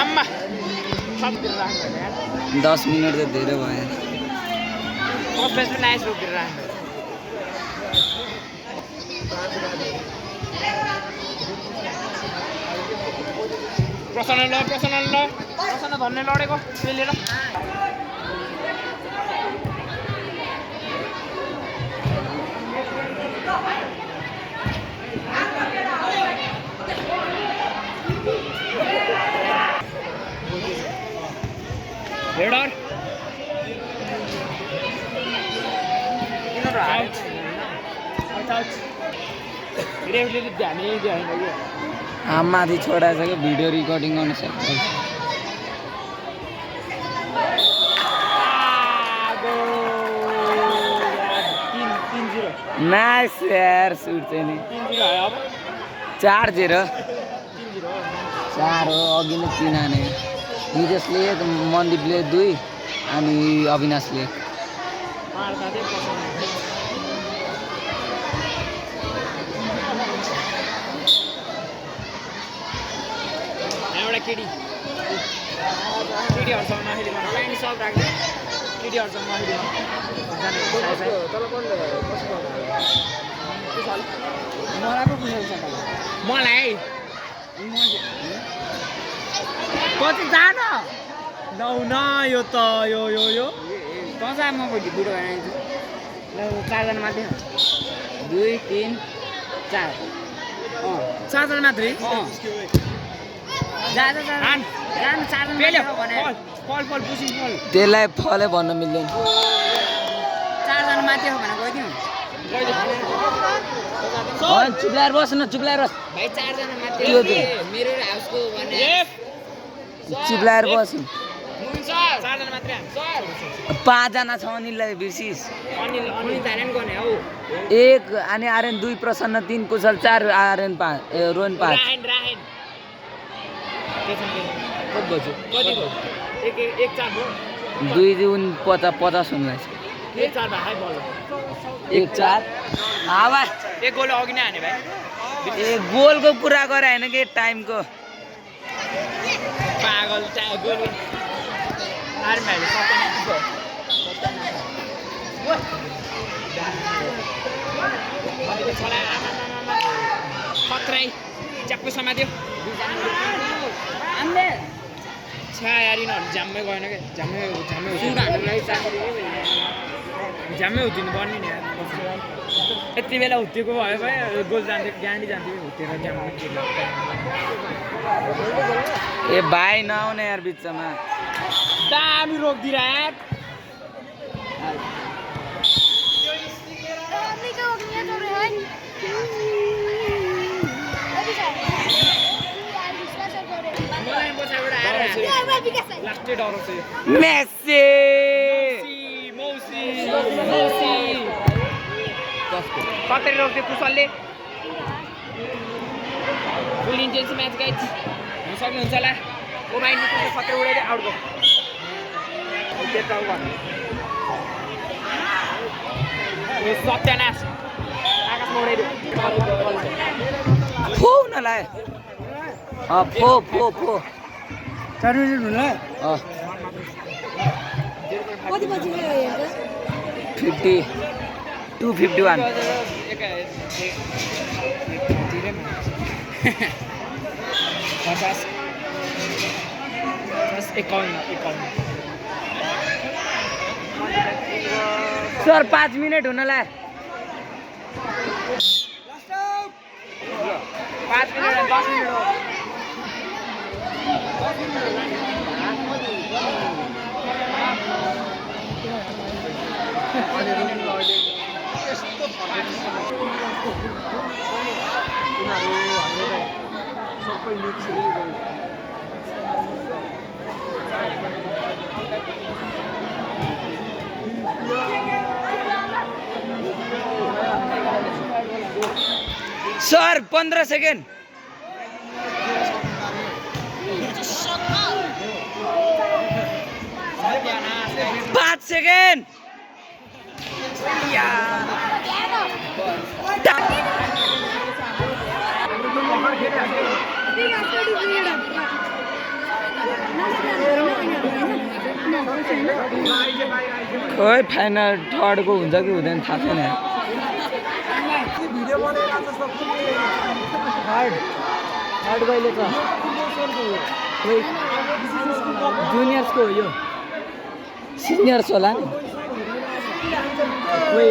आम्मा 10 minute त धेरै भयो प्रसन्न धन्ने लडेको पेलेर हेडर माथि छोडाएको छ कि भिडियो रिकर्डिङ गर्न सक्छ नाइस यार सुट चाहिँ नि 4-0 4 हो अघि नै 3 हाने नितेशले 1 मनदीपले 2 अनि अविनाशले 1 केटीहरूसँग माथि लाइन सब राख्दै केटीहरूसँग माथि मलाई कति जान नौ न यो त यो यो यो कहाँ म भिडियो बनाइदिन्छु ल 4 जना माथि 2 3 4 4 जना मात्रै त्यसलाई फलै भन्न मिल्दैन 4 जना माथि हो भनेर गइदिउँ चुप्लाएर बस न चुप्लाएर बस भाइ 4 जना माथि मेरो हाउसको भने चुप्लाएर बस हुन्छ 4 जना मात्रै सर 5 जना छ अनिललाई बिर्सिस अनिल धारण गर्ने हौ 1 अनि आर्यन 2 प्रसन्न 3 कुशल 4 आर्यन 5 रोहन 5 राहेन कति बज्यो एक 4 हो 2 दुन 50 हुनुलाई 1 4 भाइ बल 1 4 हावा एक गोल अघि नै हाने भाइ ए गोलको कुरा गरे हैन के टाइमको पागल गोल आर्मी भाइले सबै खत्रै च्याप्पो समात्यो आम्ले छ्या यार यिनीहरू झ्याम्मै गएन क्या झ्याम्मै हुँदिनु पर्ने नि यार यति बेला हुत्तिएको भयो भए गोल जान्थ्यो गाडी जान्थ्यो हुत्तेर झ्याम्मै ए भाइ नआउने यार बिचमा दामी रोकिदिएर यार लास्टै डराउँछ यो मेस्सी मौसी कतरी रोक्थ्यो कुशलले फुल इन्टेन्स म्याच गाइज हुन सक्नुहुन्छ होला ओमाइन्ड खतरा उडाइदियो आउट गयो सत्यानाश आकाशमा उडाइदियो फो नलाए फो 4 मिनेट हुनु ल कति बजी हेर्छ 251 सर 5 मिनट हुनला 5 मिनट 10 मिनट हो सर 15 सेकेन्ड 5 सेकेन्ड Big खोइ फाइनल थर्डको हुन्छ कि हुँदैन थाहा छैन थर्ड कहिले छ जुनियर्सको हो यो सिनियर्स होला नि खोइ